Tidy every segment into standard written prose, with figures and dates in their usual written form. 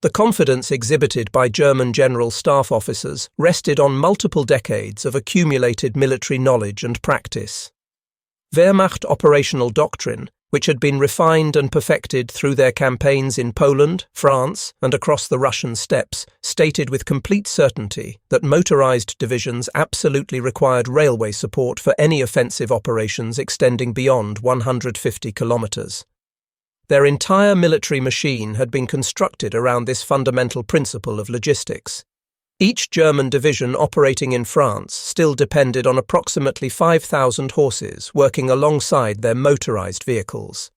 The confidence exhibited by German general staff officers rested on multiple decades of accumulated military knowledge and practice. Wehrmacht operational doctrine, which had been refined and perfected through their campaigns in Poland, France, and across the Russian steppes, stated with complete certainty that motorized divisions absolutely required railway support for any offensive operations extending beyond 150 kilometers. Their entire military machine had been constructed around this fundamental principle of logistics. Each German division operating in France still depended on approximately 5,000 horses working alongside their motorized vehicles.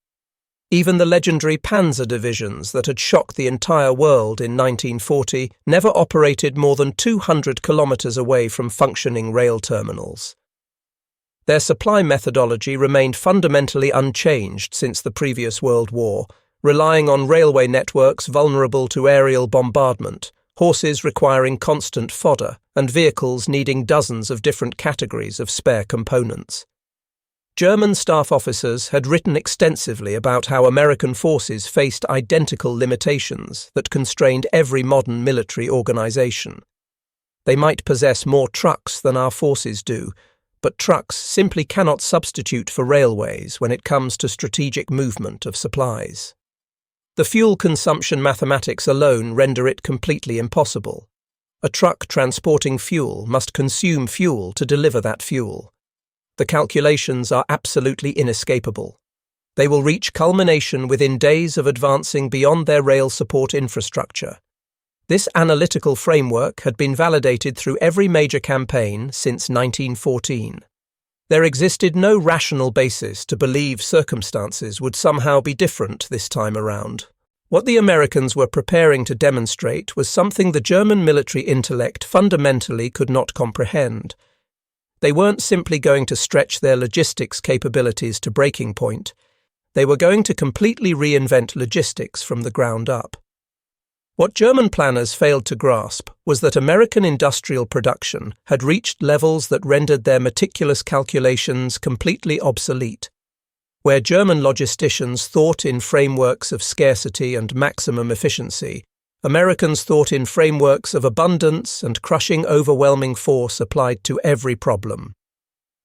Even the legendary Panzer divisions that had shocked the entire world in 1940 never operated more than 200 kilometers away from functioning rail terminals. Their supply methodology remained fundamentally unchanged since the previous World War, relying on railway networks vulnerable to aerial bombardment, horses requiring constant fodder, and vehicles needing dozens of different categories of spare components. German staff officers had written extensively about how American forces faced identical limitations that constrained every modern military organization. They might possess more trucks than our forces do, but trucks simply cannot substitute for railways when it comes to strategic movement of supplies. The fuel consumption mathematics alone render it completely impossible. A truck transporting fuel must consume fuel to deliver that fuel. The calculations are absolutely inescapable. They will reach culmination within days of advancing beyond their rail support infrastructure. This analytical framework had been validated through every major campaign since 1914. There existed no rational basis to believe circumstances would somehow be different this time around. What the Americans were preparing to demonstrate was something the German military intellect fundamentally could not comprehend. They weren't simply going to stretch their logistics capabilities to breaking point. They were going to completely reinvent logistics from the ground up. What German planners failed to grasp was that American industrial production had reached levels that rendered their meticulous calculations completely obsolete. Where German logisticians thought in frameworks of scarcity and maximum efficiency, Americans thought in frameworks of abundance and crushing overwhelming force applied to every problem.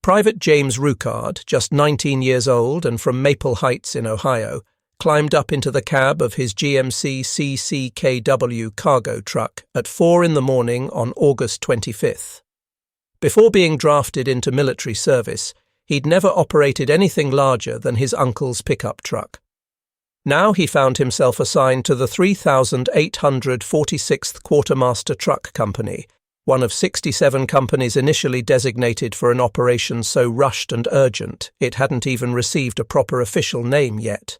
Private James Ruckard, just 19 years old and from Maple Heights in Ohio, climbed up into the cab of his GMC CCKW cargo truck at 4 in the morning on August 25th. Before being drafted into military service, he'd never operated anything larger than his uncle's pickup truck. Now he found himself assigned to the 3,846th Quartermaster Truck Company, one of 67 companies initially designated for an operation so rushed and urgent it hadn't even received a proper official name yet.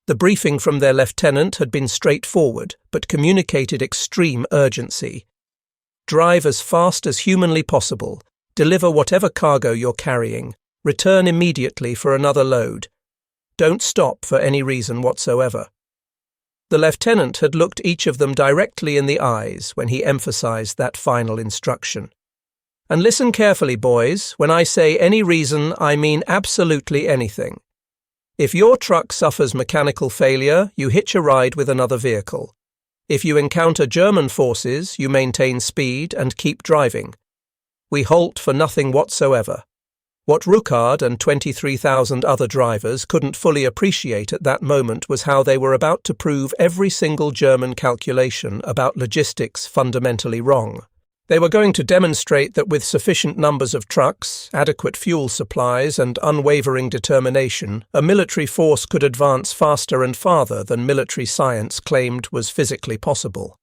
The briefing from their lieutenant had been straightforward, but communicated extreme urgency. Drive as fast as humanly possible, deliver whatever cargo you're carrying, return immediately for another load. Don't stop for any reason whatsoever. The lieutenant had looked each of them directly in the eyes when he emphasized that final instruction. And listen carefully, boys, when I say any reason, I mean absolutely anything. If your truck suffers mechanical failure, you hitch a ride with another vehicle. If you encounter German forces, you maintain speed and keep driving. We halt for nothing whatsoever. What Ruckard and 23,000 other drivers couldn't fully appreciate at that moment was how they were about to prove every single German calculation about logistics fundamentally wrong. They were going to demonstrate that with sufficient numbers of trucks, adequate fuel supplies, and unwavering determination, a military force could advance faster and farther than military science claimed was physically possible.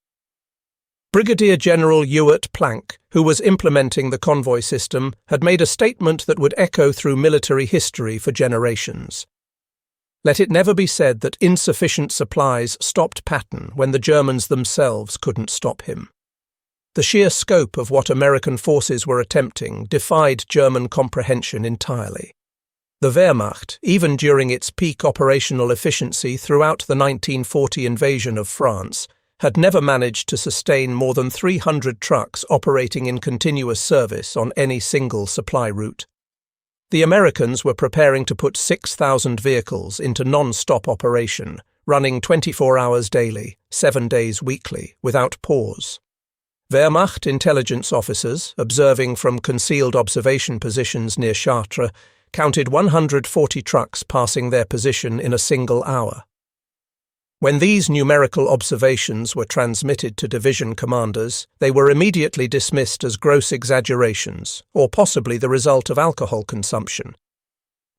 Brigadier General Ewart Planck, who was implementing the convoy system, had made a statement that would echo through military history for generations. Let it never be said that insufficient supplies stopped Patton when the Germans themselves couldn't stop him. The sheer scope of what American forces were attempting defied German comprehension entirely. The Wehrmacht, even during its peak operational efficiency throughout the 1940 invasion of France, had never managed to sustain more than 300 trucks operating in continuous service on any single supply route. The Americans were preparing to put 6,000 vehicles into non-stop operation, running 24 hours daily, 7 days weekly, without pause. Wehrmacht intelligence officers, observing from concealed observation positions near Chartres, counted 140 trucks passing their position in a single hour. When these numerical observations were transmitted to division commanders, they were immediately dismissed as gross exaggerations, or possibly the result of alcohol consumption.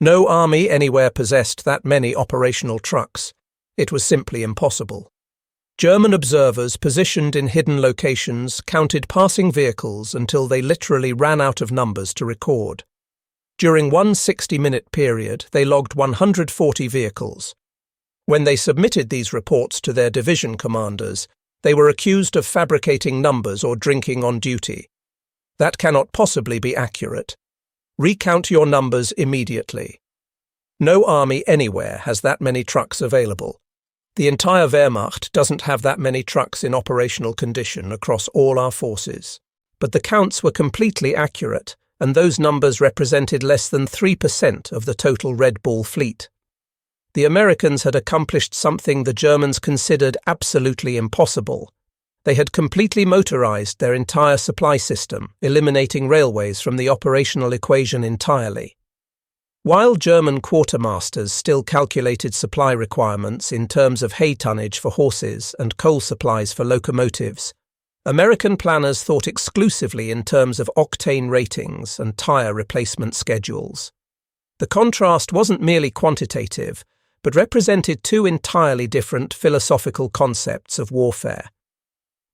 No army anywhere possessed that many operational trucks. It was simply impossible. German observers positioned in hidden locations counted passing vehicles until they literally ran out of numbers to record. During one 60-minute period, they logged 140 vehicles. When they submitted these reports to their division commanders, they were accused of fabricating numbers or drinking on duty. That cannot possibly be accurate. Recount your numbers immediately. No army anywhere has that many trucks available. The entire Wehrmacht doesn't have that many trucks in operational condition across all our forces. But the counts were completely accurate, and those numbers represented less than 3% of the total Red Bull fleet. The Americans had accomplished something the Germans considered absolutely impossible. They had completely motorized their entire supply system, eliminating railways from the operational equation entirely. While German quartermasters still calculated supply requirements in terms of hay tonnage for horses and coal supplies for locomotives, American planners thought exclusively in terms of octane ratings and tire replacement schedules. The contrast wasn't merely quantitative, but represented two entirely different philosophical concepts of warfare.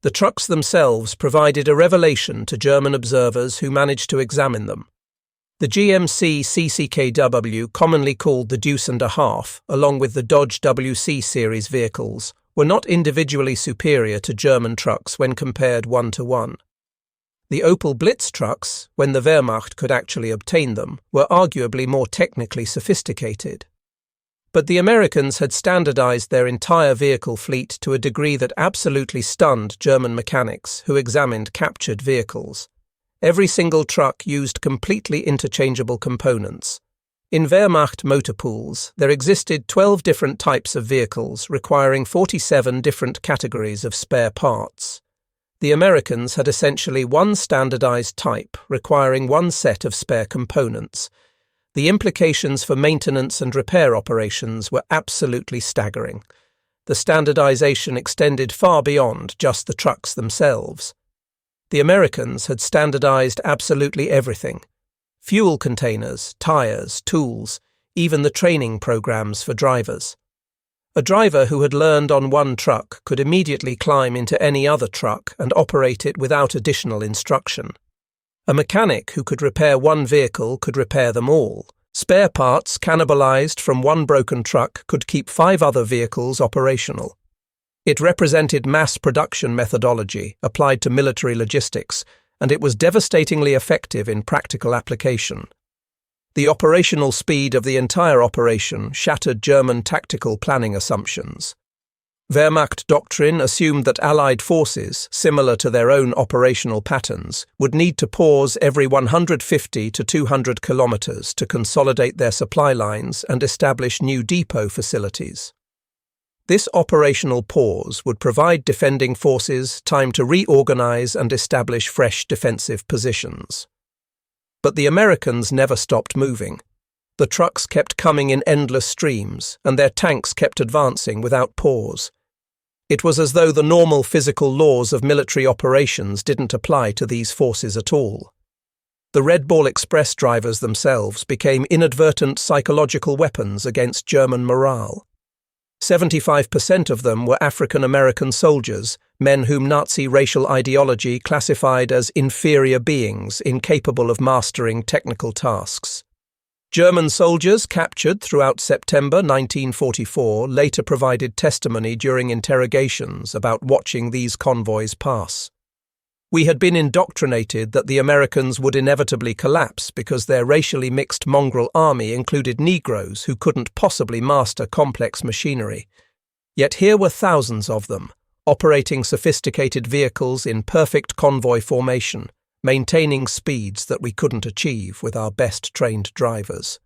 The trucks themselves provided a revelation to German observers who managed to examine them. The GMC CCKW, commonly called the Deuce and a Half, along with the Dodge WC series vehicles, were not individually superior to German trucks when compared one-to-one. The Opel Blitz trucks, when the Wehrmacht could actually obtain them, were arguably more technically sophisticated. But the Americans had standardized their entire vehicle fleet to a degree that absolutely stunned German mechanics who examined captured vehicles. Every single truck used completely interchangeable components. In Wehrmacht motor pools, there existed 12 different types of vehicles requiring 47 different categories of spare parts. The Americans had essentially one standardized type requiring one set of spare components. The implications for maintenance and repair operations were absolutely staggering. The standardization extended far beyond just the trucks themselves. The Americans had standardized absolutely everything: fuel containers, tires, tools, even the training programs for drivers. A driver who had learned on one truck could immediately climb into any other truck and operate it without additional instruction. A mechanic who could repair one vehicle could repair them all. Spare parts cannibalized from one broken truck could keep 5 other vehicles operational. It represented mass production methodology applied to military logistics, and it was devastatingly effective in practical application. The operational speed of the entire operation shattered German tactical planning assumptions. Wehrmacht doctrine assumed that Allied forces, similar to their own operational patterns, would need to pause every 150 to 200 kilometers to consolidate their supply lines and establish new depot facilities. This operational pause would provide defending forces time to reorganize and establish fresh defensive positions. But the Americans never stopped moving. The trucks kept coming in endless streams, and their tanks kept advancing without pause. It was as though the normal physical laws of military operations didn't apply to these forces at all. The Red Bull Express drivers themselves became inadvertent psychological weapons against German morale. 75% of them were African American soldiers, men whom Nazi racial ideology classified as inferior beings incapable of mastering technical tasks. German soldiers captured throughout September 1944 later provided testimony during interrogations about watching these convoys pass. We had been indoctrinated that the Americans would inevitably collapse because their racially mixed mongrel army included Negroes who couldn't possibly master complex machinery. Yet here were thousands of them, operating sophisticated vehicles in perfect convoy formation, maintaining speeds that we couldn't achieve with our best trained drivers.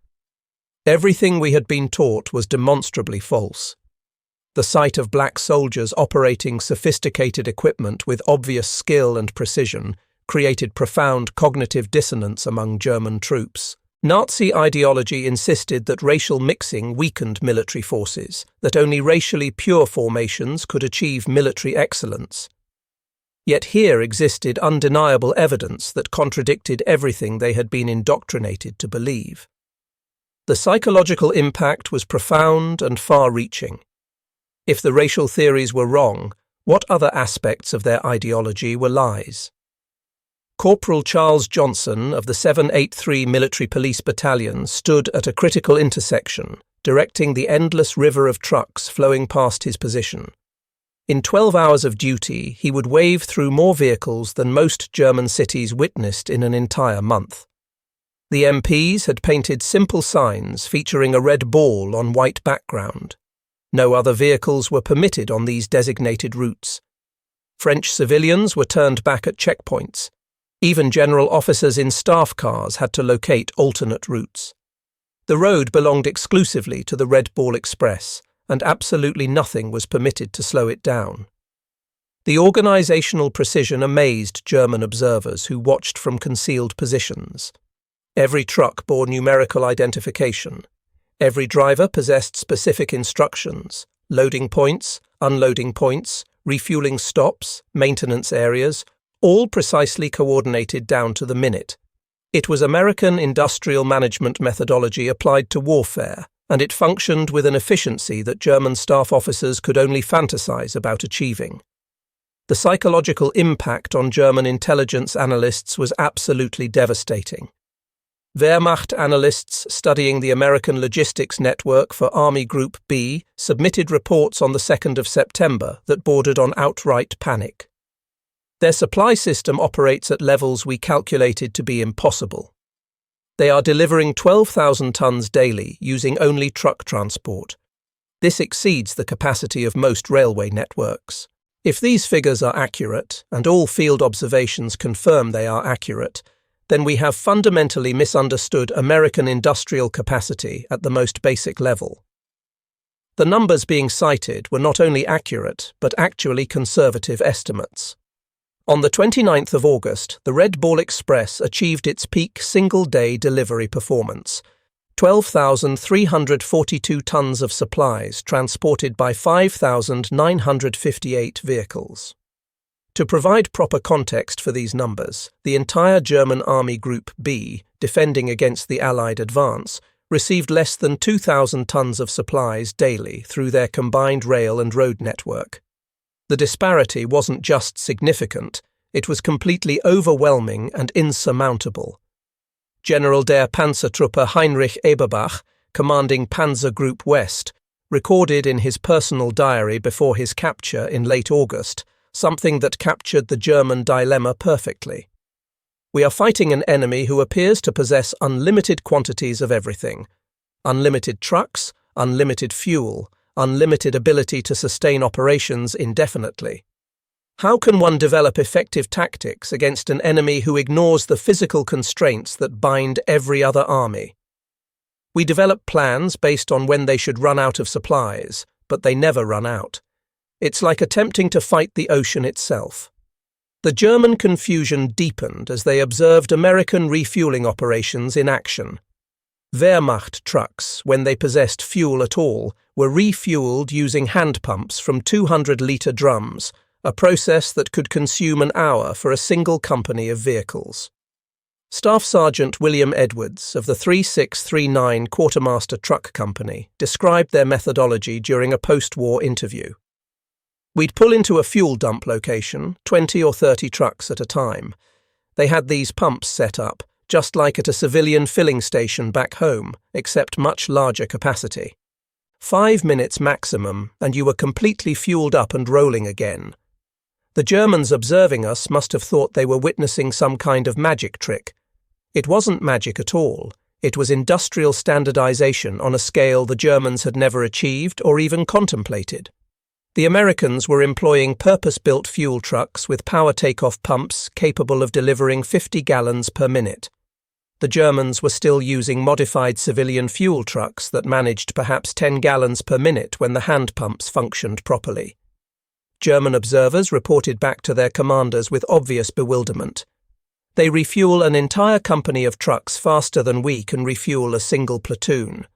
Everything we had been taught was demonstrably false. The sight of black soldiers operating sophisticated equipment with obvious skill and precision created profound cognitive dissonance among German troops. Nazi ideology insisted that racial mixing weakened military forces, that only racially pure formations could achieve military excellence. Yet here existed undeniable evidence that contradicted everything they had been indoctrinated to believe. The psychological impact was profound and far-reaching. If the racial theories were wrong, what other aspects of their ideology were lies? Corporal Charles Johnson of the 783 Military Police Battalion stood at a critical intersection, directing the endless river of trucks flowing past his position. In 12 hours of duty, he would wave through more vehicles than most German cities witnessed in an entire month. The MPs had painted simple signs featuring a red ball on white background. No other vehicles were permitted on these designated routes. French civilians were turned back at checkpoints. Even general officers in staff cars had to locate alternate routes. The road belonged exclusively to the Red Ball Express, and absolutely nothing was permitted to slow it down. The organizational precision amazed German observers who watched from concealed positions. Every truck bore numerical identification. Every driver possessed specific instructions: loading points, unloading points, refueling stops, maintenance areas, all precisely coordinated down to the minute. It was American industrial management methodology applied to warfare, and it functioned with an efficiency that German staff officers could only fantasize about achieving. The psychological impact on German intelligence analysts was absolutely devastating. Wehrmacht analysts studying the American logistics network for Army Group B submitted reports on the 2nd of September that bordered on outright panic. Their supply system operates at levels we calculated to be impossible. They are delivering 12,000 tons daily using only truck transport. This exceeds the capacity of most railway networks. If these figures are accurate, and all field observations confirm they are accurate, then we have fundamentally misunderstood American industrial capacity at the most basic level. The numbers being cited were not only accurate, but actually conservative estimates. On the 29th of August, the Red Ball Express achieved its peak single-day delivery performance, 12,342 tons of supplies transported by 5,958 vehicles. To provide proper context for these numbers, the entire German Army Group B, defending against the Allied advance, received less than 2,000 tons of supplies daily through their combined rail and road network. The disparity wasn't just significant, it was completely overwhelming and insurmountable. General der Panzertruppe Heinrich Eberbach, commanding Panzer Group West, recorded in his personal diary before his capture in late August something that captured the German dilemma perfectly. We are fighting an enemy who appears to possess unlimited quantities of everything: unlimited trucks, unlimited fuel, unlimited ability to sustain operations indefinitely. How can one develop effective tactics against an enemy who ignores the physical constraints that bind every other army? We develop plans based on when they should run out of supplies, but they never run out. It's like attempting to fight the ocean itself. The German confusion deepened as they observed American refueling operations in action. Wehrmacht trucks, when they possessed fuel at all, were refueled using hand pumps from 200-litre drums, a process that could consume an hour for a single company of vehicles. Staff Sergeant William Edwards of the 3639 Quartermaster Truck Company described their methodology during a post-war interview. We'd pull into a fuel dump location, 20 or 30 trucks at a time. They had these pumps set up, just like at a civilian filling station back home, except much larger capacity. 5 minutes maximum, and you were completely fueled up and rolling again. The Germans observing us must have thought they were witnessing some kind of magic trick. It wasn't magic at all. It was industrial standardization on a scale the Germans had never achieved or even contemplated. The Americans were employing purpose-built fuel trucks with power takeoff pumps capable of delivering 50 gallons per minute. the Germans were still using modified civilian fuel trucks that managed perhaps 10 gallons per minute when the hand pumps functioned properly. German observers reported back to their commanders with obvious bewilderment. They refuel an entire company of trucks faster than we can refuel a single platoon.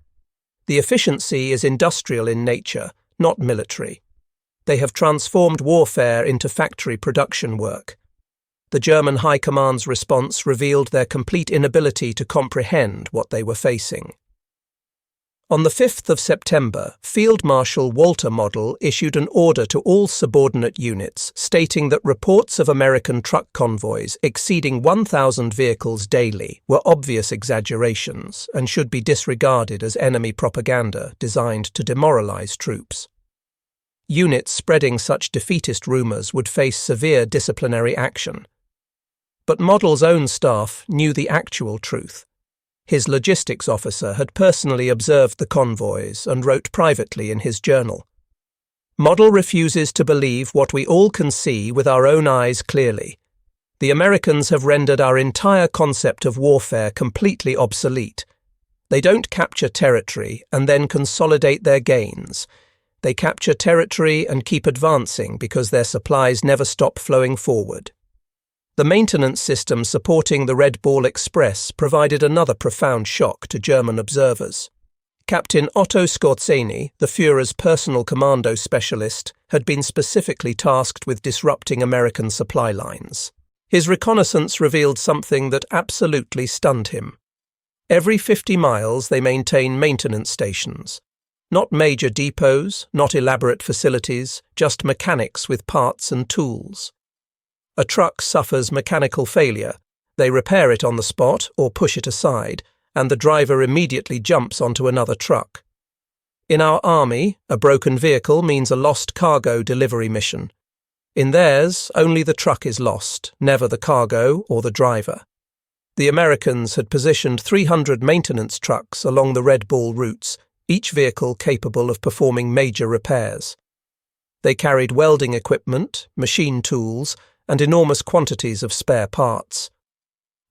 The efficiency is industrial in nature, not military. They have transformed warfare into factory production work. The German High Command's response revealed their complete inability to comprehend what they were facing. On the 5th of September, Field Marshal Walter Model issued an order to all subordinate units stating that reports of American truck convoys exceeding 1,000 vehicles daily were obvious exaggerations and should be disregarded as enemy propaganda designed to demoralize troops. Units spreading such defeatist rumors would face severe disciplinary action. But Model's own staff knew the actual truth. His logistics officer had personally observed the convoys and wrote privately in his journal. Model refuses to believe what we all can see with our own eyes clearly. The Americans have rendered our entire concept of warfare completely obsolete. They don't capture territory and then consolidate their gains. They capture territory and keep advancing because their supplies never stop flowing forward. The maintenance system supporting the Red Ball Express provided another profound shock to German observers. Captain Otto Skorzeny, the Führer's personal commando specialist, had been specifically tasked with disrupting American supply lines. His reconnaissance revealed something that absolutely stunned him. Every 50 miles they maintain maintenance stations. Not major depots, not elaborate facilities, just mechanics with parts and tools. A truck suffers mechanical failure. They repair it on the spot or push it aside, and the driver immediately jumps onto another truck. In our army, a broken vehicle means a lost cargo delivery mission. In theirs, only the truck is lost, never the cargo or the driver. The Americans had positioned 300 maintenance trucks along the Red Ball routes, each vehicle capable of performing major repairs. They carried welding equipment, machine tools, and enormous quantities of spare parts.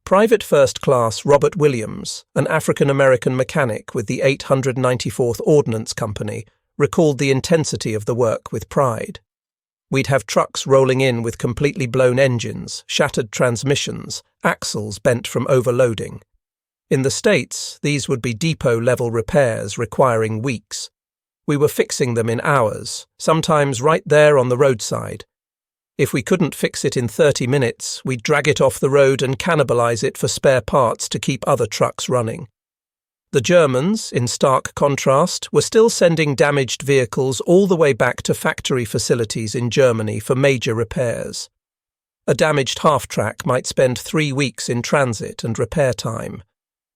Private First Class Robert Williams, an African-American mechanic with the 894th Ordnance Company, recalled the intensity of the work with pride. We'd have trucks rolling in with completely blown engines, shattered transmissions, axles bent from overloading. In the States, these would be depot-level repairs requiring weeks. We were fixing them in hours, sometimes right there on the roadside. If we couldn't fix it in 30 minutes, we'd drag it off the road and cannibalize it for spare parts to keep other trucks running. The Germans, in stark contrast, were still sending damaged vehicles all the way back to factory facilities in Germany for major repairs. A damaged half-track might spend 3 weeks in transit and repair time.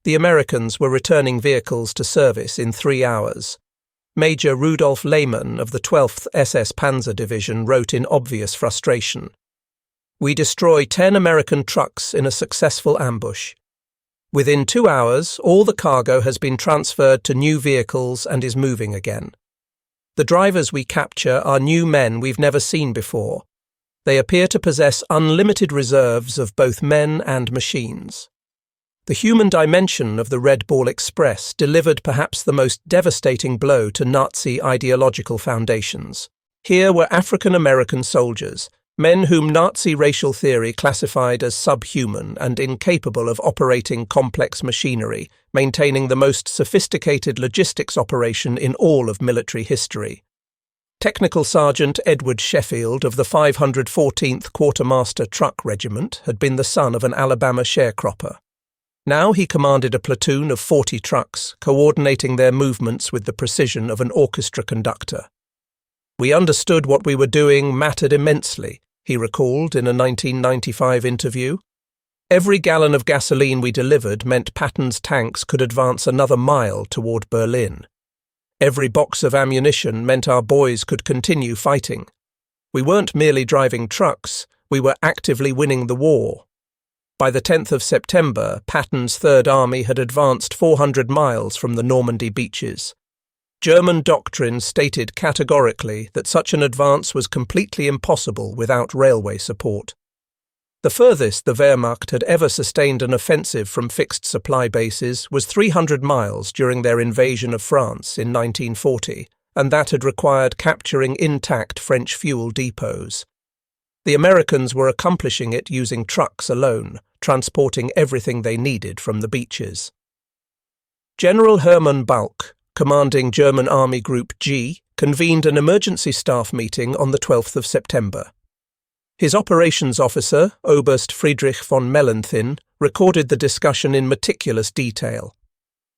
The Americans were returning vehicles to service in 3 hours. Major Rudolf Lehmann of the 12th SS Panzer Division wrote in obvious frustration, "We destroy 10 American trucks in a successful ambush. Within 2 hours, all the cargo has been transferred to new vehicles and is moving again. The drivers we capture are new men we've never seen before. They appear to possess unlimited reserves of both men and machines." The human dimension of the Red Ball Express delivered perhaps the most devastating blow to Nazi ideological foundations. Here were African-American soldiers, men whom Nazi racial theory classified as subhuman and incapable of operating complex machinery, maintaining the most sophisticated logistics operation in all of military history. Technical Sergeant Edward Sheffield of the 514th Quartermaster Truck Regiment had been the son of an Alabama sharecropper. Now he commanded a platoon of 40 trucks, coordinating their movements with the precision of an orchestra conductor. "We understood what we were doing mattered immensely," he recalled in a 1995 interview. "Every gallon of gasoline we delivered meant Patton's tanks could advance another mile toward Berlin. Every box of ammunition meant our boys could continue fighting. We weren't merely driving trucks, we were actively winning the war." By the 10th of September, Patton's Third Army had advanced 400 miles from the Normandy beaches. German doctrine stated categorically that such an advance was completely impossible without railway support. The furthest the Wehrmacht had ever sustained an offensive from fixed supply bases was 300 miles during their invasion of France in 1940, and that had required capturing intact French fuel depots. The Americans were accomplishing it using trucks alone, transporting everything they needed from the beaches. General Hermann Balck, commanding German Army Group G, convened an emergency staff meeting on the 12th of September. His operations officer, Oberst Friedrich von Mellenthin, recorded the discussion in meticulous detail.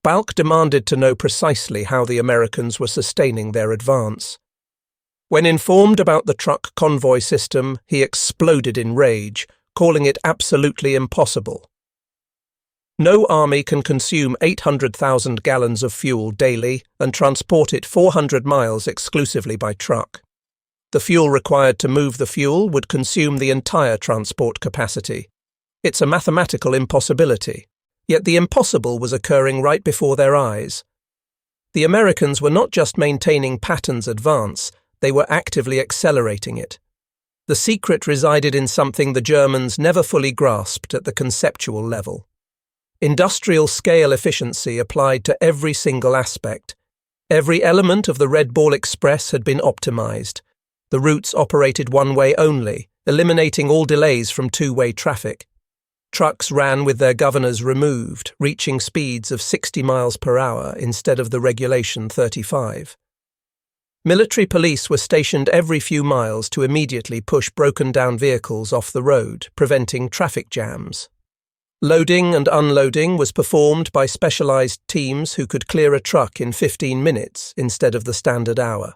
Balck demanded to know precisely how the Americans were sustaining their advance. When informed about the truck convoy system, he exploded in rage, calling it absolutely impossible. No army can consume 800,000 gallons of fuel daily and transport it 400 miles exclusively by truck. The fuel required to move the fuel would consume the entire transport capacity. It's a mathematical impossibility, yet the impossible was occurring right before their eyes. The Americans were not just maintaining Patton's advance, they were actively accelerating it. The secret resided in something the Germans never fully grasped at the conceptual level. Industrial scale efficiency applied to every single aspect. Every element of the Red Ball Express had been optimized. The routes operated one way only, eliminating all delays from two-way traffic. Trucks ran with their governors removed, reaching speeds of 60 miles per hour instead of the regulation 35. Military police were stationed every few miles to immediately push broken-down vehicles off the road, preventing traffic jams. Loading and unloading was performed by specialized teams who could clear a truck in 15 minutes instead of the standard hour.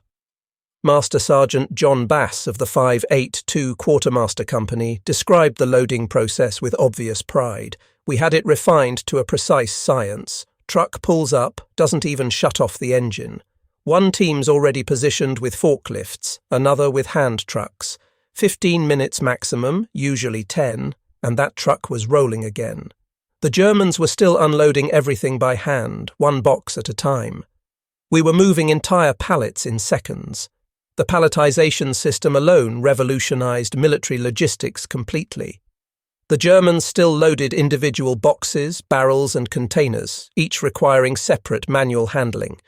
Master Sergeant John Bass of the 582 Quartermaster Company described the loading process with obvious pride. We had it refined to a precise science. Truck pulls up, doesn't even shut off the engine. One team's already positioned with forklifts, another with hand trucks. 15 minutes maximum, usually 10, and that truck was rolling again. The Germans were still unloading everything by hand, one box at a time. We were moving entire pallets in seconds. The palletization system alone revolutionized military logistics completely. The Germans still loaded individual boxes, barrels, and containers, each requiring separate manual handling.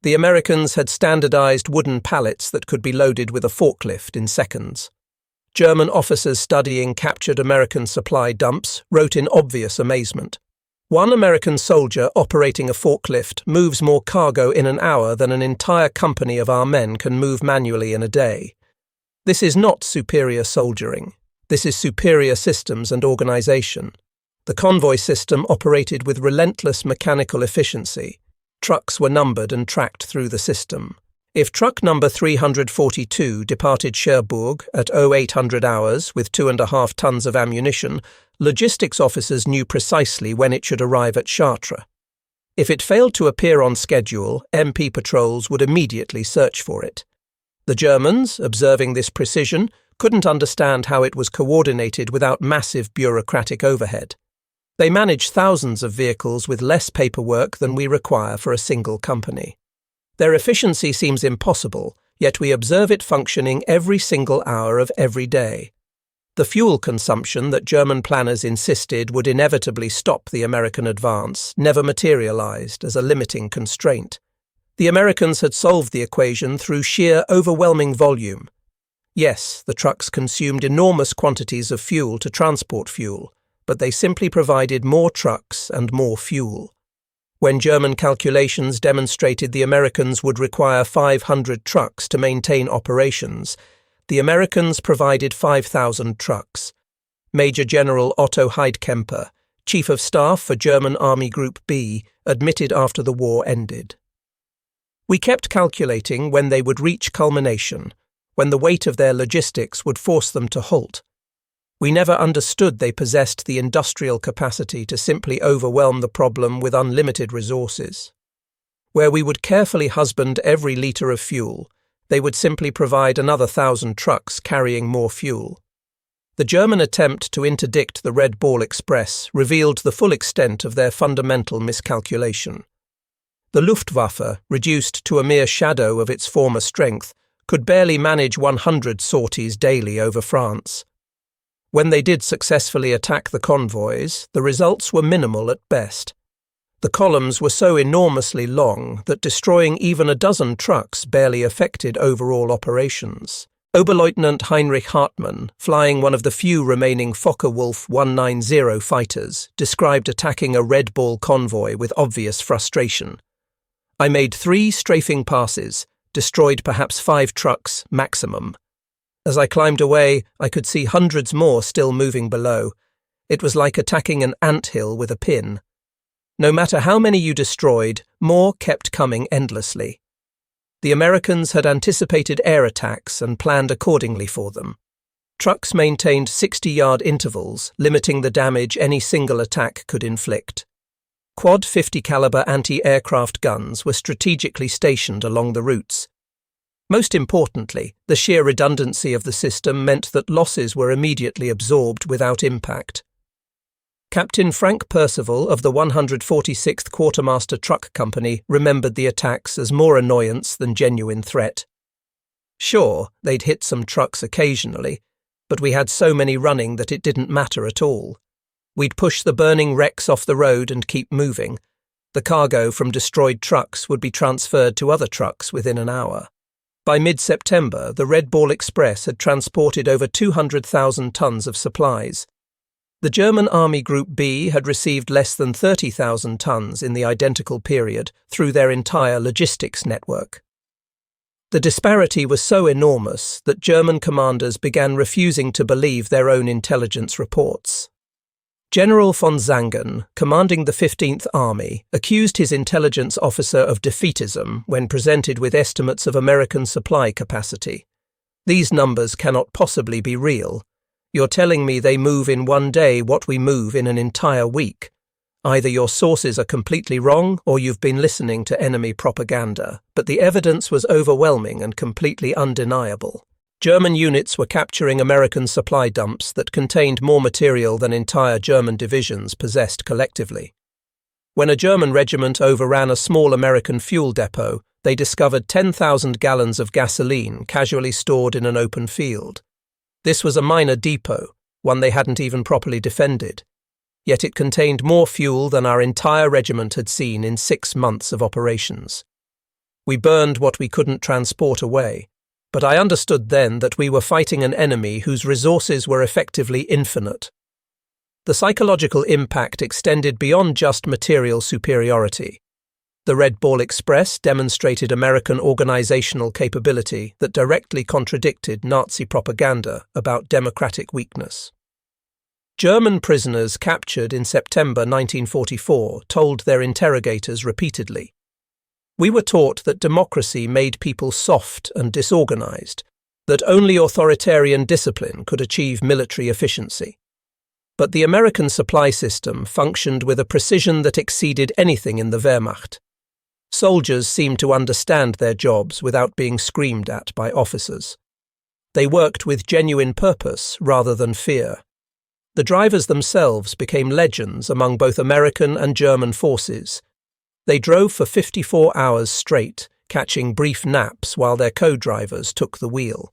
The Americans had standardized wooden pallets that could be loaded with a forklift in seconds. German officers studying captured American supply dumps wrote in obvious amazement. One American soldier operating a forklift moves more cargo in an hour than an entire company of our men can move manually in a day. This is not superior soldiering. This is superior systems and organization. The convoy system operated with relentless mechanical efficiency. Trucks were numbered and tracked through the system. If truck number 342 departed Cherbourg at 0800 hours with 2.5 tons of ammunition, logistics officers knew precisely when it should arrive at Chartres. If it failed to appear on schedule, MP patrols would immediately search for it. The Germans, observing this precision, couldn't understand how it was coordinated without massive bureaucratic overhead. They manage thousands of vehicles with less paperwork than we require for a single company. Their efficiency seems impossible, yet we observe it functioning every single hour of every day. The fuel consumption that German planners insisted would inevitably stop the American advance never materialized as a limiting constraint. The Americans had solved the equation through sheer overwhelming volume. Yes, the trucks consumed enormous quantities of fuel to transport fuel, but they simply provided more trucks and more fuel. When German calculations demonstrated the Americans would require 500 trucks to maintain operations, the Americans provided 5,000 trucks. Major General Otto Heidkemper, Chief of Staff for German Army Group B, admitted after the war ended. We kept calculating when they would reach culmination, when the weight of their logistics would force them to halt. We never understood they possessed the industrial capacity to simply overwhelm the problem with unlimited resources. Where we would carefully husband every litre of fuel, they would simply provide another 1,000 trucks carrying more fuel. The German attempt to interdict the Red Ball Express revealed the full extent of their fundamental miscalculation. The Luftwaffe, reduced to a mere shadow of its former strength, could barely manage 100 sorties daily over France. When they did successfully attack the convoys, the results were minimal at best. The columns were so enormously long that destroying even a dozen trucks barely affected overall operations. Oberleutnant Heinrich Hartmann, flying one of the few remaining Focke-Wulf 190 fighters, described attacking a Red Ball convoy with obvious frustration. "I made 3 strafing passes, destroyed perhaps 5 trucks maximum. As I climbed away, I could see hundreds more still moving below. It was like attacking an anthill with a pin. No matter how many you destroyed, more kept coming endlessly. The Americans had anticipated air attacks and planned accordingly for them. Trucks maintained 60-yard intervals, limiting the damage any single attack could inflict. Quad 50 caliber anti-aircraft guns were strategically stationed along the routes. Most importantly, the sheer redundancy of the system meant that losses were immediately absorbed without impact. Captain Frank Percival of the 146th Quartermaster Truck Company remembered the attacks as more annoyance than genuine threat. Sure, they'd hit some trucks occasionally, but we had so many running that it didn't matter at all. We'd push the burning wrecks off the road and keep moving. The cargo from destroyed trucks would be transferred to other trucks within an hour. By mid-September, the Red Ball Express had transported over 200,000 tons of supplies. The German Army Group B had received less than 30,000 tons in the identical period through their entire logistics network. The disparity was so enormous that German commanders began refusing to believe their own intelligence reports. General von Zangen, commanding the 15th Army, accused his intelligence officer of defeatism when presented with estimates of American supply capacity. "These numbers cannot possibly be real. You're telling me they move in one day what we move in an entire week. Either your sources are completely wrong or you've been listening to enemy propaganda." But the evidence was overwhelming and completely undeniable. German units were capturing American supply dumps that contained more material than entire German divisions possessed collectively. When a German regiment overran a small American fuel depot, they discovered 10,000 gallons of gasoline casually stored in an open field. This was a minor depot, one they hadn't even properly defended. Yet it contained more fuel than our entire regiment had seen in 6 months of operations. We burned what we couldn't transport away. But I understood then that we were fighting an enemy whose resources were effectively infinite. The psychological impact extended beyond just material superiority. The Red Ball Express demonstrated American organizational capability that directly contradicted Nazi propaganda about democratic weakness. German prisoners captured in September 1944 told their interrogators repeatedly, "We were taught that democracy made people soft and disorganized, that only authoritarian discipline could achieve military efficiency. But the American supply system functioned with a precision that exceeded anything in the Wehrmacht. Soldiers seemed to understand their jobs without being screamed at by officers. They worked with genuine purpose rather than fear. The drivers themselves became legends among both American and German forces. They drove for 54 hours straight, catching brief naps while their co-drivers took the wheel.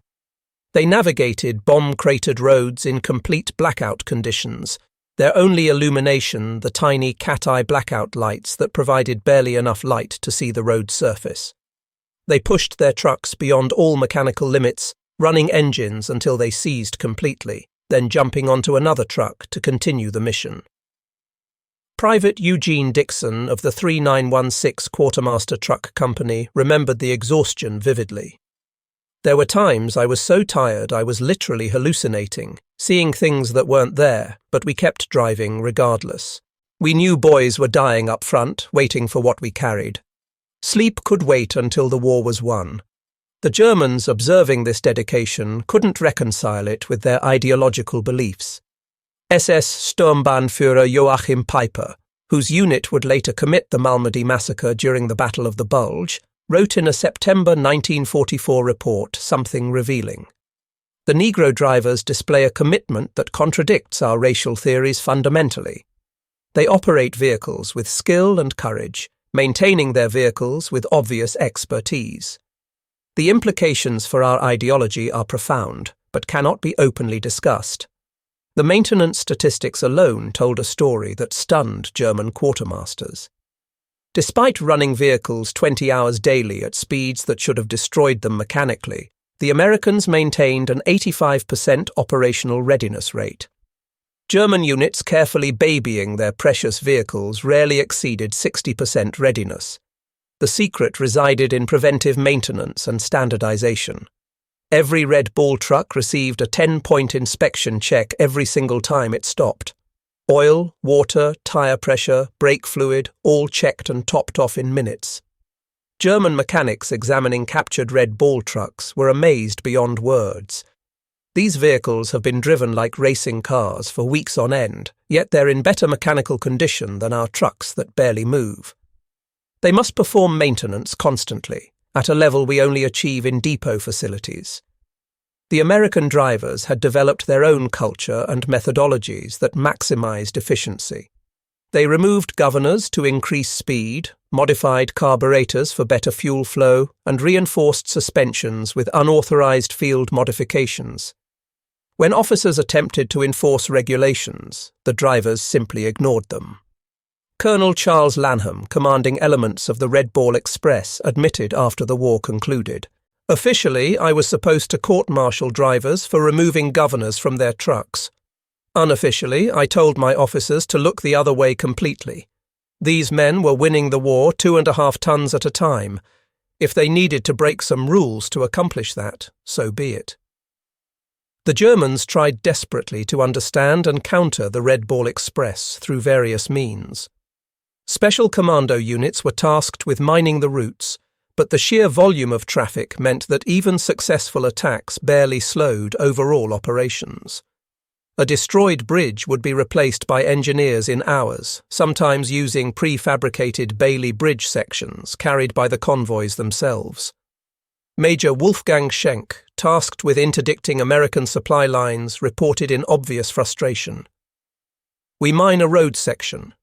They navigated bomb-cratered roads in complete blackout conditions, their only illumination the tiny cat-eye blackout lights that provided barely enough light to see the road surface. They pushed their trucks beyond all mechanical limits, running engines until they seized completely, then jumping onto another truck to continue the mission. Private Eugene Dixon of the 3916 Quartermaster Truck Company remembered the exhaustion vividly. "There were times I was so tired I was literally hallucinating, seeing things that weren't there, but we kept driving regardless. We knew boys were dying up front, waiting for what we carried. Sleep could wait until the war was won." The Germans, observing this dedication, couldn't reconcile it with their ideological beliefs. SS Sturmbannführer Joachim Peiper, whose unit would later commit the Malmedy massacre during the Battle of the Bulge, wrote in a September 1944 report something revealing. "The Negro drivers display a commitment that contradicts our racial theories fundamentally. They operate vehicles with skill and courage, maintaining their vehicles with obvious expertise. The implications for our ideology are profound, but cannot be openly discussed. The maintenance statistics alone told a story that stunned German quartermasters. Despite running vehicles 20 hours daily at speeds that should have destroyed them mechanically, the Americans maintained an 85% operational readiness rate. German units carefully babying their precious vehicles rarely exceeded 60% readiness. The secret resided in preventive maintenance and standardization. Every Red Bull truck received a 10-point inspection check every single time it stopped. Oil, water, tire pressure, brake fluid, all checked and topped off in minutes. German mechanics examining captured Red Bull trucks were amazed beyond words. These vehicles have been driven like racing cars for weeks on end, yet they're in better mechanical condition than our trucks that barely move. They must perform maintenance constantly, at a level we only achieve in depot facilities. The American drivers had developed their own culture and methodologies that maximized efficiency. They removed governors to increase speed, modified carburetors for better fuel flow, and reinforced suspensions with unauthorized field modifications. When officers attempted to enforce regulations, the drivers simply ignored them. Colonel Charles Lanham, commanding elements of the Red Bull Express, admitted after the war concluded, "Officially, I was supposed to court-martial drivers for removing governors from their trucks. Unofficially, I told my officers to look the other way completely. These men were winning the war 2.5 tons at a time. If they needed to break some rules to accomplish that, so be it." The Germans tried desperately to understand and counter the Red Bull Express through various means. Special commando units were tasked with mining the routes, but the sheer volume of traffic meant that even successful attacks barely slowed overall operations. A destroyed bridge would be replaced by engineers in hours, sometimes using prefabricated Bailey Bridge sections carried by the convoys themselves. Major Wolfgang Schenk, tasked with interdicting American supply lines, reported in obvious frustration. "We mine a road section.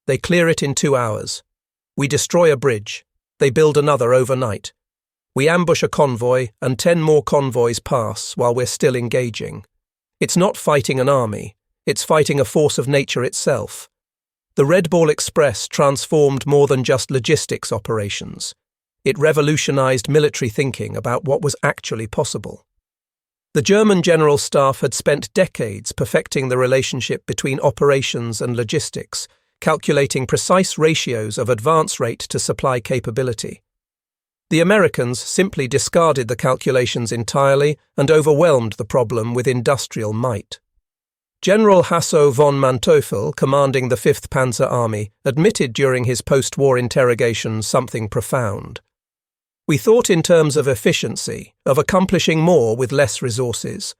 They clear it in 2 hours. We destroy a bridge. They build another overnight. We ambush a convoy, and 10 more convoys pass while we're still engaging. It's not fighting an army, it's fighting a force of nature itself." The Red Bull Express transformed more than just logistics operations. It revolutionized military thinking about what was actually possible. The German General Staff had spent decades perfecting the relationship between operations and logistics, calculating precise ratios of advance rate to supply capability. The Americans simply discarded the calculations entirely and overwhelmed the problem with industrial might. General Hasso von Manteuffel, commanding the 5th Panzer Army, admitted during his post-war interrogation something profound. "We thought in terms of efficiency, of accomplishing more with less resources.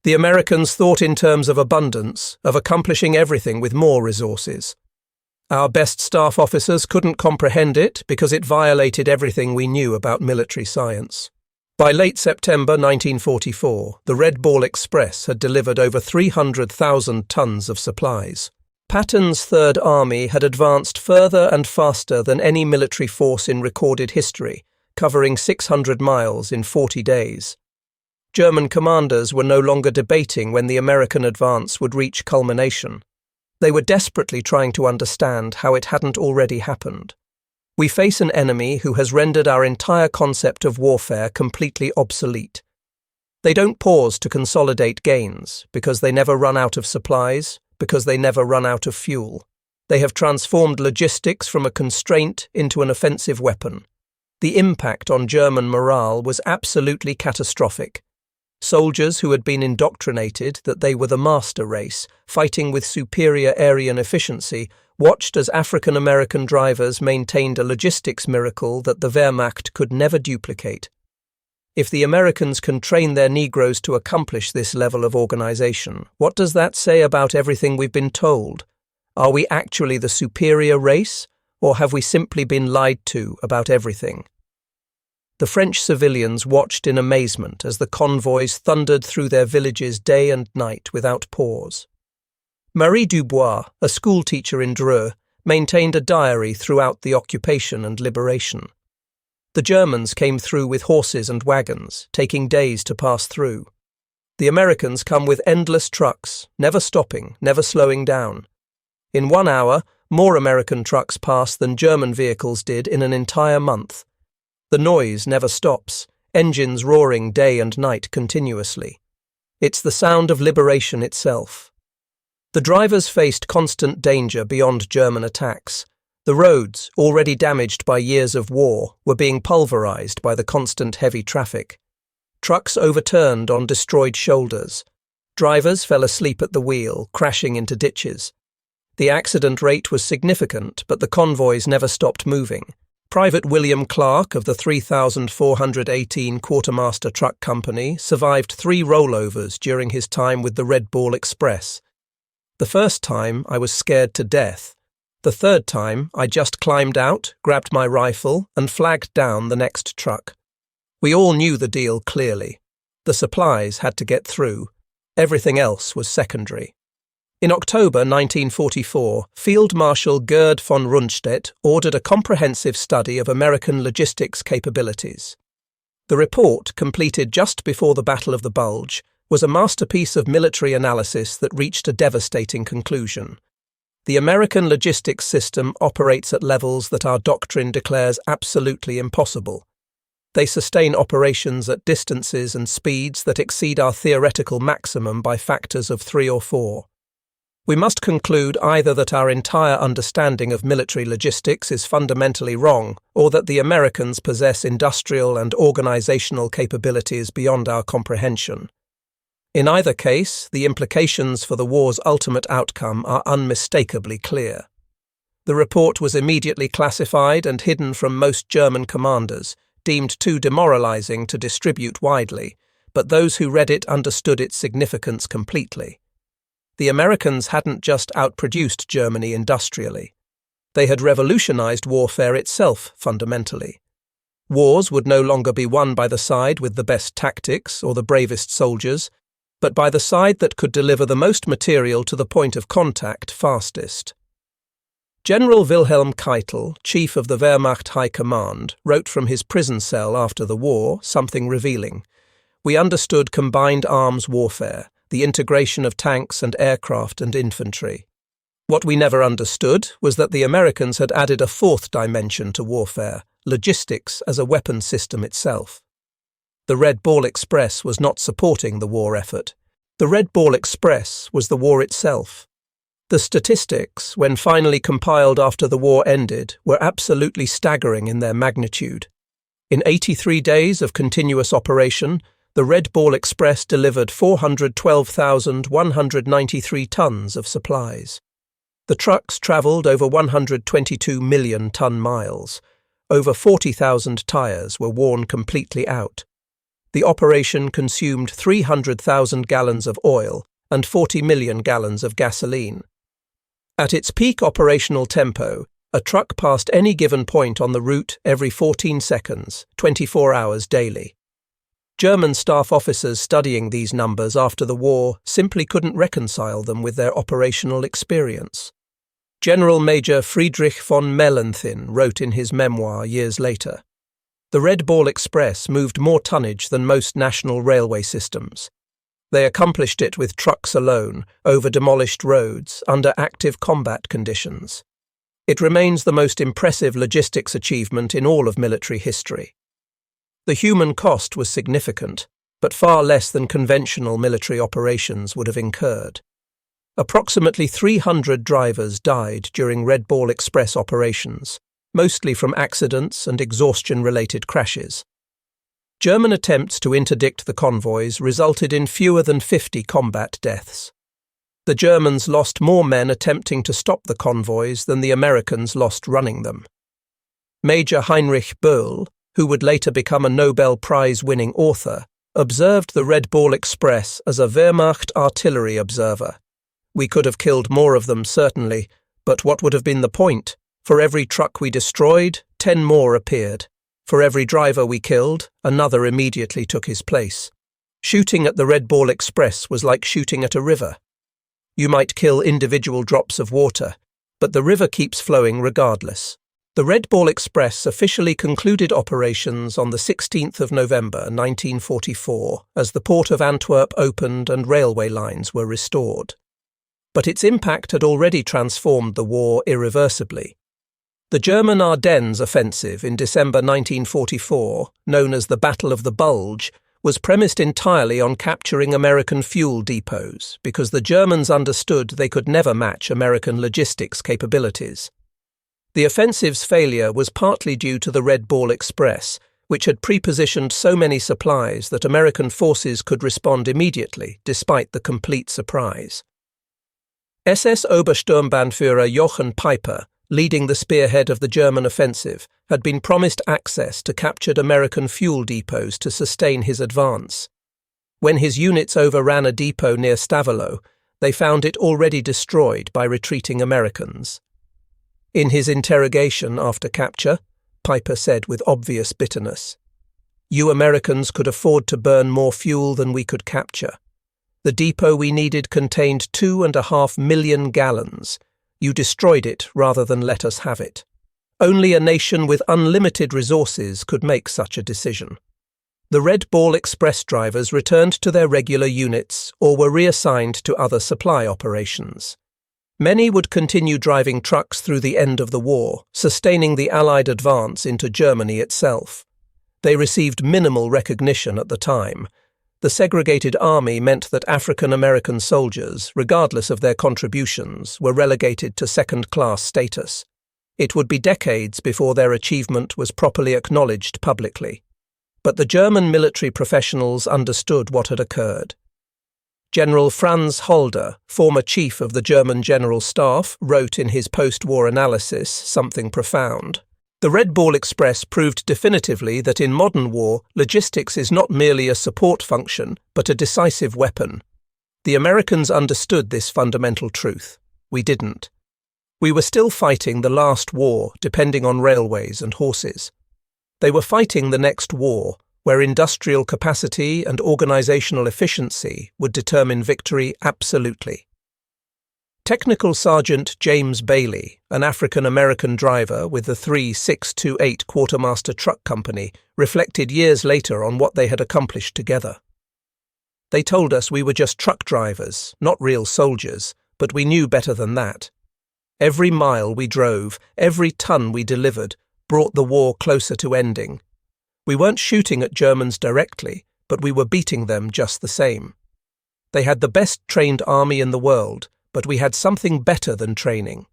The Americans thought in terms of abundance, of accomplishing everything with more resources. Our best staff officers couldn't comprehend it because it violated everything we knew about military science." By late September 1944, the Red Bull Express had delivered over 300,000 tons of supplies. Patton's Third Army had advanced further and faster than any military force in recorded history, covering 600 miles in 40 days. German commanders were no longer debating when the American advance would reach culmination. They were desperately trying to understand how it hadn't already happened. We face an enemy who has rendered our entire concept of warfare completely obsolete. They don't pause to consolidate gains, because they never run out of supplies, because they never run out of fuel. They have transformed logistics from a constraint into an offensive weapon. The impact on German morale was absolutely catastrophic. Soldiers who had been indoctrinated that they were the master race, fighting with superior Aryan efficiency, watched as African-American drivers maintained a logistics miracle that the Wehrmacht could never duplicate. If the Americans can train their Negroes to accomplish this level of organization, what does that say about everything we've been told? Are we actually the superior race, or have we simply been lied to about everything? The French civilians watched in amazement as the convoys thundered through their villages day and night without pause. Marie Dubois, a schoolteacher in Dreux, maintained a diary throughout the occupation and liberation. The Germans came through with horses and wagons, taking days to pass through. The Americans come with endless trucks, never stopping, never slowing down. In 1 hour, more American trucks pass than German vehicles did in an entire month. The noise never stops, engines roaring day and night continuously. It's the sound of liberation itself. The drivers faced constant danger beyond German attacks. The roads, already damaged by years of war, were being pulverized by the constant heavy traffic. Trucks overturned on destroyed shoulders. Drivers fell asleep at the wheel, crashing into ditches. The accident rate was significant, but the convoys never stopped moving. Private William Clark of the 3418 Quartermaster Truck Company survived 3 rollovers during his time with the Red Ball Express. The first time, I was scared to death. The third time, I just climbed out, grabbed my rifle, and flagged down the next truck. We all knew the deal clearly. The supplies had to get through. Everything else was secondary. In October 1944, Field Marshal Gerd von Rundstedt ordered a comprehensive study of American logistics capabilities. The report, completed just before the Battle of the Bulge, was a masterpiece of military analysis that reached a devastating conclusion. The American logistics system operates at levels that our doctrine declares absolutely impossible. They sustain operations at distances and speeds that exceed our theoretical maximum by factors of 3 or 4. We must conclude either that our entire understanding of military logistics is fundamentally wrong, or that the Americans possess industrial and organizational capabilities beyond our comprehension. In either case, the implications for the war's ultimate outcome are unmistakably clear. The report was immediately classified and hidden from most German commanders, deemed too demoralizing to distribute widely, but those who read it understood its significance completely. The Americans hadn't just outproduced Germany industrially. They had revolutionized warfare itself fundamentally. Wars would no longer be won by the side with the best tactics or the bravest soldiers, but by the side that could deliver the most material to the point of contact fastest. General Wilhelm Keitel, chief of the Wehrmacht High Command, wrote from his prison cell after the war something revealing. We understood combined arms warfare, the integration of tanks and aircraft and infantry. What we never understood was that the Americans had added a 4th dimension to warfare, logistics as a weapon system itself. The Red Ball Express was not supporting the war effort. The Red Ball Express was the war itself. The statistics, when finally compiled after the war ended, were absolutely staggering in their magnitude. In 83 days of continuous operation, the Red Ball Express delivered 412,193 tons of supplies. The trucks travelled over 122 million ton miles. Over 40,000 tyres were worn completely out. The operation consumed 300,000 gallons of oil and 40 million gallons of gasoline. At its peak operational tempo, a truck passed any given point on the route every 14 seconds, 24 hours daily. German staff officers studying these numbers after the war simply couldn't reconcile them with their operational experience. General Major Friedrich von Mellenthin wrote in his memoir years later, "The Red Ball Express moved more tonnage than most national railway systems. They accomplished it with trucks alone, over demolished roads, under active combat conditions. It remains the most impressive logistics achievement in all of military history." The human cost was significant, but far less than conventional military operations would have incurred. Approximately 300 drivers died during Red Ball Express operations, mostly from accidents and exhaustion-related crashes. German attempts to interdict the convoys resulted in fewer than 50 combat deaths. The Germans lost more men attempting to stop the convoys than the Americans lost running them. Major Heinrich Böll, who would later become a Nobel Prize-winning author, observed the Red Ball Express as a Wehrmacht artillery observer. We could have killed more of them, certainly, but what would have been the point? For every truck we destroyed, 10 more appeared. For every driver we killed, another immediately took his place. Shooting at the Red Ball Express was like shooting at a river. You might kill individual drops of water, but the river keeps flowing regardless. The Red Ball Express officially concluded operations on the 16th of November 1944 as the port of Antwerp opened and railway lines were restored. But its impact had already transformed the war irreversibly. The German Ardennes offensive in December 1944, known as the Battle of the Bulge, was premised entirely on capturing American fuel depots because the Germans understood they could never match American logistics capabilities. The offensive's failure was partly due to the Red Ball Express, which had pre-positioned so many supplies that American forces could respond immediately, despite the complete surprise. SS Obersturmbannführer Jochen Peiper, leading the spearhead of the German offensive, had been promised access to captured American fuel depots to sustain his advance. When his units overran a depot near Stavelot, they found it already destroyed by retreating Americans. In his interrogation after capture, Peiper said with obvious bitterness, "You Americans could afford to burn more fuel than we could capture. The depot we needed contained 2.5 million gallons. You destroyed it rather than let us have it. Only a nation with unlimited resources could make such a decision." The Red Ball Express drivers returned to their regular units or were reassigned to other supply operations. Many would continue driving trucks through the end of the war, sustaining the Allied advance into Germany itself. They received minimal recognition at the time. The segregated army meant that African American soldiers, regardless of their contributions, were relegated to second-class status. It would be decades before their achievement was properly acknowledged publicly. But the German military professionals understood what had occurred. General Franz Halder, former chief of the German General Staff, wrote in his post-war analysis something profound. The Red Ball Express proved definitively that in modern war, logistics is not merely a support function, but a decisive weapon. The Americans understood this fundamental truth. We didn't. We were still fighting the last war, depending on railways and horses. They were fighting the next war, where industrial capacity and organizational efficiency would determine victory absolutely. Technical Sergeant James Bailey, an African-American driver with the 3628 Quartermaster Truck Company, reflected years later on what they had accomplished together. "They told us we were just truck drivers, not real soldiers, but we knew better than that. Every mile we drove, every ton we delivered, brought the war closer to ending. We weren't shooting at Germans directly, but we were beating them just the same. They had the best trained army in the world, but we had something better than training.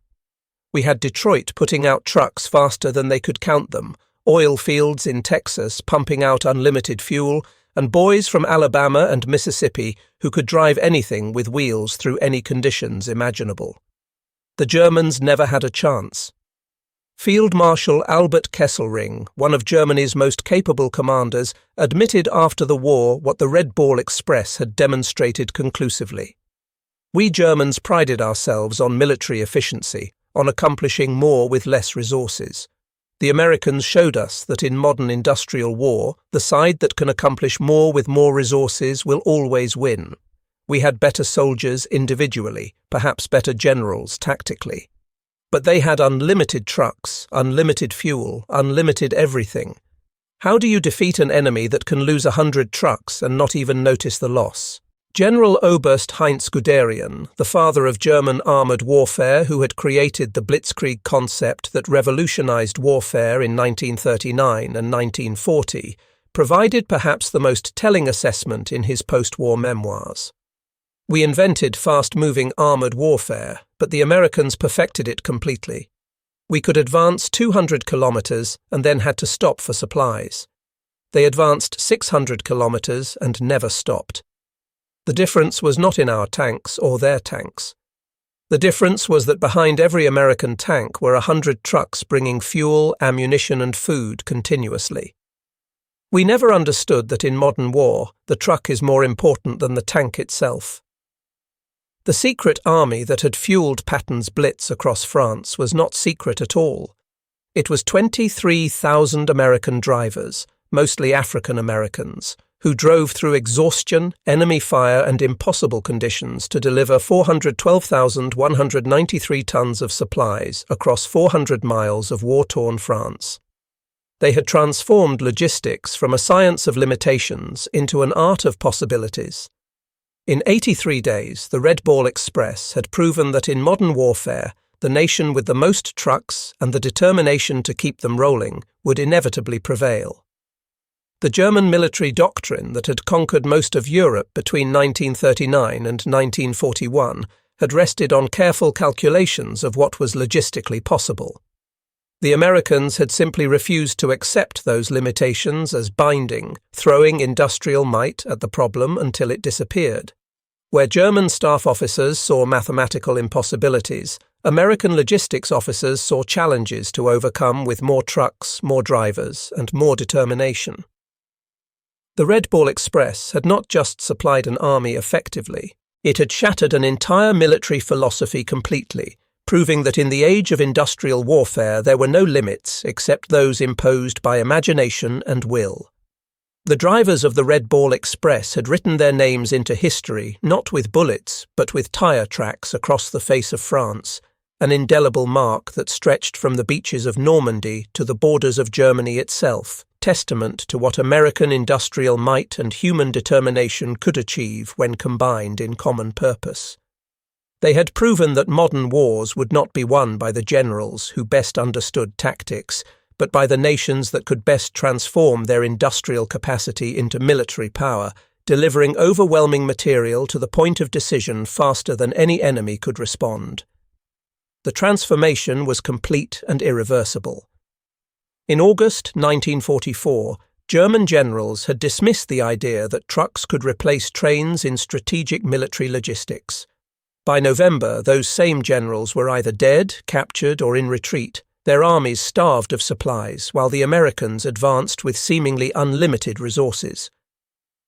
We had Detroit putting out trucks faster than they could count them, oil fields in Texas pumping out unlimited fuel, and boys from Alabama and Mississippi who could drive anything with wheels through any conditions imaginable. The Germans never had a chance." Field Marshal Albert Kesselring, one of Germany's most capable commanders, admitted after the war what the Red Ball Express had demonstrated conclusively. "We Germans prided ourselves on military efficiency, on accomplishing more with less resources. The Americans showed us that in modern industrial war, the side that can accomplish more with more resources will always win. We had better soldiers individually, perhaps better generals tactically. But they had unlimited trucks, unlimited fuel, unlimited everything. How do you defeat an enemy that can lose 100 trucks and not even notice the loss?" General Oberst Heinz Guderian, the father of German armoured warfare who had created the Blitzkrieg concept that revolutionized warfare in 1939 and 1940, provided perhaps the most telling assessment in his post-war memoirs. "We invented fast-moving armoured warfare, but the Americans perfected it completely. We could advance 200 kilometres and then had to stop for supplies. They advanced 600 kilometres and never stopped. The difference was not in our tanks or their tanks. The difference was that behind every American tank were 100 trucks bringing fuel, ammunition and food continuously. We never understood that in modern war, the truck is more important than the tank itself." The secret army that had fueled Patton's blitz across France was not secret at all. It was 23,000 American drivers, mostly African Americans, who drove through exhaustion, enemy fire, and impossible conditions to deliver 412,193 tons of supplies across 400 miles of war-torn France. They had transformed logistics from a science of limitations into an art of possibilities. In 83 days, the Red Ball Express had proven that in modern warfare, the nation with the most trucks and the determination to keep them rolling would inevitably prevail. The German military doctrine that had conquered most of Europe between 1939 and 1941 had rested on careful calculations of what was logistically possible. The Americans had simply refused to accept those limitations as binding, throwing industrial might at the problem until it disappeared. Where German staff officers saw mathematical impossibilities, American logistics officers saw challenges to overcome with more trucks, more drivers, and more determination. The Red Ball Express had not just supplied an army effectively, it had shattered an entire military philosophy completely, proving that in the age of industrial warfare there were no limits except those imposed by imagination and will. The drivers of the Red Ball Express had written their names into history not with bullets but with tyre tracks across the face of France, an indelible mark that stretched from the beaches of Normandy to the borders of Germany itself, testament to what American industrial might and human determination could achieve when combined in common purpose. They had proven that modern wars would not be won by the generals who best understood tactics, but by the nations that could best transform their industrial capacity into military power, delivering overwhelming material to the point of decision faster than any enemy could respond. The transformation was complete and irreversible. In August 1944, German generals had dismissed the idea that trucks could replace trains in strategic military logistics. By November, those same generals were either dead, captured, or in retreat, their armies starved of supplies, while the Americans advanced with seemingly unlimited resources.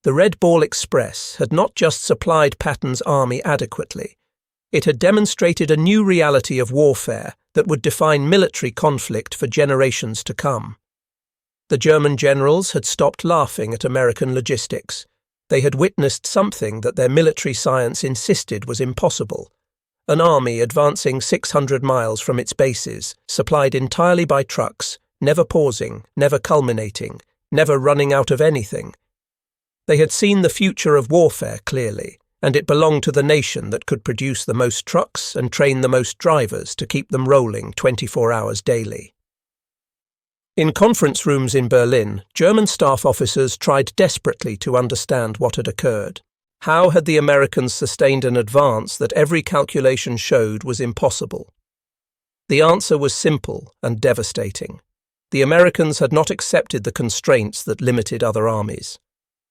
The Red Ball Express had not just supplied Patton's army adequately, it had demonstrated a new reality of warfare that would define military conflict for generations to come. The German generals had stopped laughing at American logistics. They had witnessed something that their military science insisted was impossible. An army advancing 600 miles from its bases, supplied entirely by trucks, never pausing, never culminating, never running out of anything. They had seen the future of warfare clearly, and it belonged to the nation that could produce the most trucks and train the most drivers to keep them rolling 24 hours daily. In conference rooms in Berlin, German staff officers tried desperately to understand what had occurred. How had the Americans sustained an advance that every calculation showed was impossible? The answer was simple and devastating. The Americans had not accepted the constraints that limited other armies.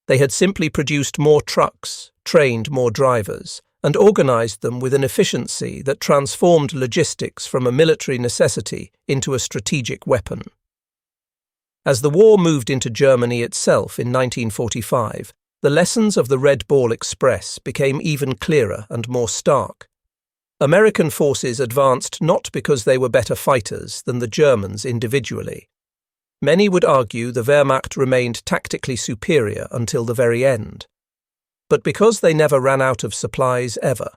They had simply produced more trucks, trained more drivers, and organized them with an efficiency that transformed logistics from a military necessity into a strategic weapon. As the war moved into Germany itself in 1945, the lessons of the Red Ball Express became even clearer and more stark. American forces advanced not because they were better fighters than the Germans individually. Many would argue the Wehrmacht remained tactically superior until the very end. But because they never ran out of supplies ever.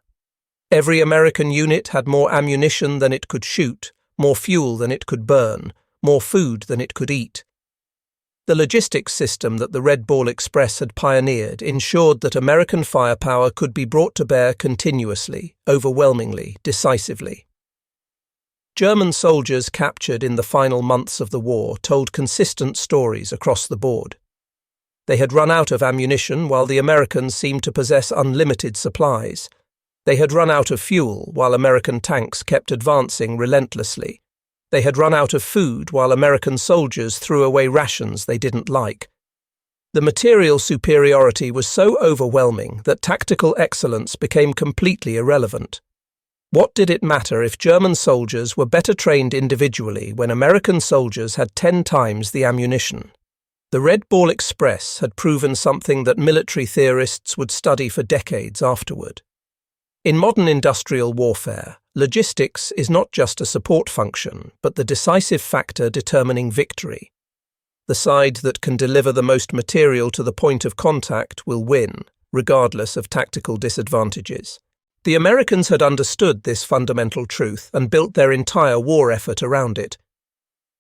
Every American unit had more ammunition than it could shoot, more fuel than it could burn, more food than it could eat. The logistics system that the Red Ball Express had pioneered ensured that American firepower could be brought to bear continuously, overwhelmingly, decisively. German soldiers captured in the final months of the war told consistent stories across the board. They had run out of ammunition while the Americans seemed to possess unlimited supplies. They had run out of fuel while American tanks kept advancing relentlessly. They had run out of food while American soldiers threw away rations they didn't like. The material superiority was so overwhelming that tactical excellence became completely irrelevant. What did it matter if German soldiers were better trained individually when American soldiers had 10 times the ammunition? The Red Ball Express had proven something that military theorists would study for decades afterward. In modern industrial warfare, logistics is not just a support function, but the decisive factor determining victory. The side that can deliver the most material to the point of contact will win, regardless of tactical disadvantages. The Americans had understood this fundamental truth and built their entire war effort around it.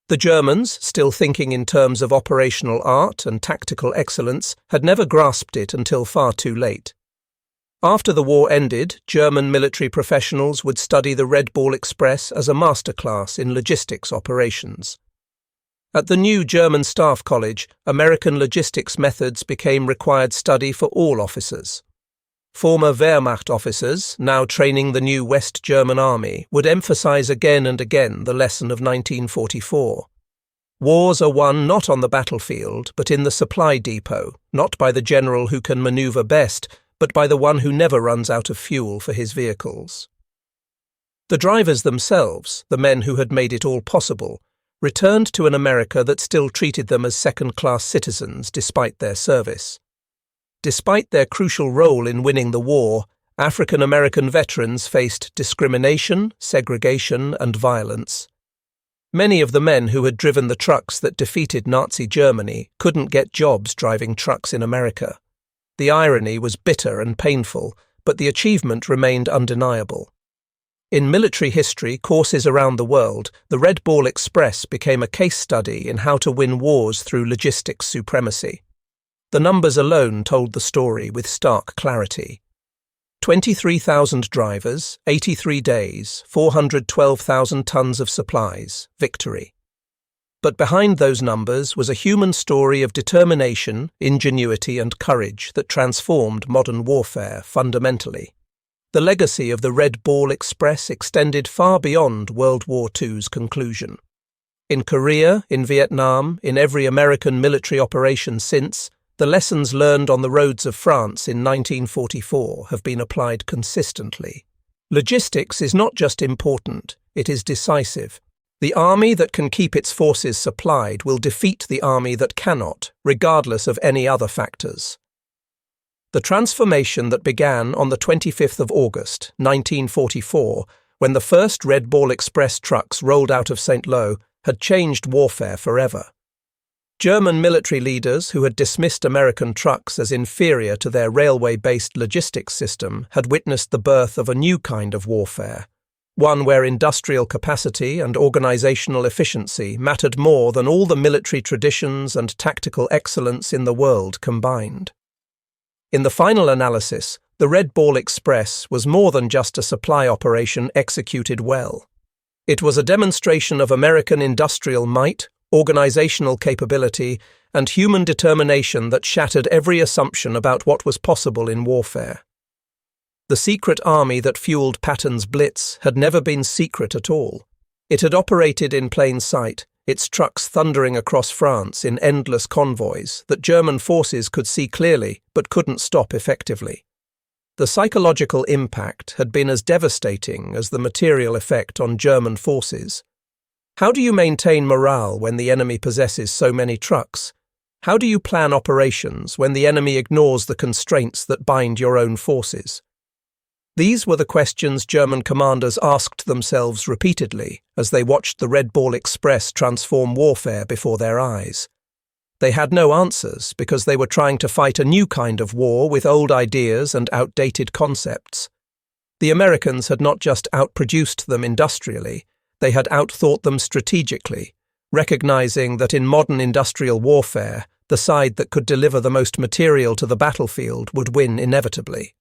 The Germans, still thinking in terms of operational art and tactical excellence, had never grasped it until far too late. After the war ended, German military professionals would study the Red Ball Express as a masterclass in logistics operations. At the new German Staff College, American logistics methods became required study for all officers. Former Wehrmacht officers, now training the new West German Army, would emphasize again and again the lesson of 1944. Wars are won not on the battlefield, but in the supply depot, not by the general who can maneuver best, but by the one who never runs out of fuel for his vehicles. The drivers themselves, the men who had made it all possible, returned to an America that still treated them as second-class citizens despite their service. Despite their crucial role in winning the war, African-American veterans faced discrimination, segregation, and violence. Many of the men who had driven the trucks that defeated Nazi Germany couldn't get jobs driving trucks in America. The irony was bitter and painful, but the achievement remained undeniable. In military history courses around the world, the Red Ball Express became a case study in how to win wars through logistics supremacy. The numbers alone told the story with stark clarity. 23,000 drivers, 83 days, 412,000 tons of supplies, victory. But behind those numbers was a human story of determination, ingenuity, and courage that transformed modern warfare fundamentally. The legacy of the Red Ball Express extended far beyond World War II's conclusion. In Korea, in Vietnam, in every American military operation since, the lessons learned on the roads of France in 1944 have been applied consistently. Logistics is not just important, it is decisive. The army that can keep its forces supplied will defeat the army that cannot, regardless of any other factors. The transformation that began on the 25th of August, 1944, when the first Red Ball Express trucks rolled out of St. Lo, had changed warfare forever. German military leaders who had dismissed American trucks as inferior to their railway-based logistics system had witnessed the birth of a new kind of warfare, one where industrial capacity and organizational efficiency mattered more than all the military traditions and tactical excellence in the world combined. In the final analysis, the Red Ball Express was more than just a supply operation executed well. It was a demonstration of American industrial might, organizational capability, and human determination that shattered every assumption about what was possible in warfare. The secret army that fueled Patton's Blitz had never been secret at all. It had operated in plain sight, its trucks thundering across France in endless convoys that German forces could see clearly but couldn't stop effectively. The psychological impact had been as devastating as the material effect on German forces. How do you maintain morale when the enemy possesses so many trucks? How do you plan operations when the enemy ignores the constraints that bind your own forces? These were the questions German commanders asked themselves repeatedly as they watched the Red Ball Express transform warfare before their eyes. They had no answers because they were trying to fight a new kind of war with old ideas and outdated concepts. The Americans had not just outproduced them industrially, they had outthought them strategically, recognizing that in modern industrial warfare, the side that could deliver the most material to the battlefield would win inevitably.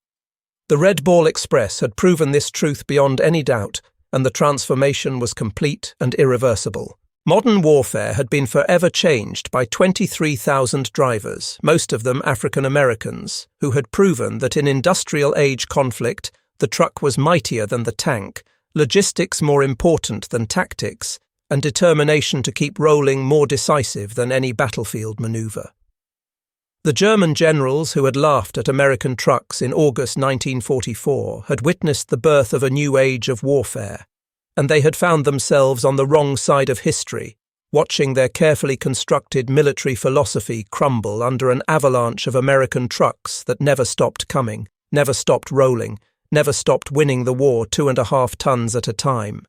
The Red Ball Express had proven this truth beyond any doubt, and the transformation was complete and irreversible. Modern warfare had been forever changed by 23,000 drivers, most of them African Americans, who had proven that in industrial age conflict, the truck was mightier than the tank, logistics more important than tactics, and determination to keep rolling more decisive than any battlefield maneuver. The German generals who had laughed at American trucks in August 1944 had witnessed the birth of a new age of warfare, and they had found themselves on the wrong side of history, watching their carefully constructed military philosophy crumble under an avalanche of American trucks that never stopped coming, never stopped rolling, never stopped winning the war 2.5 tons at a time.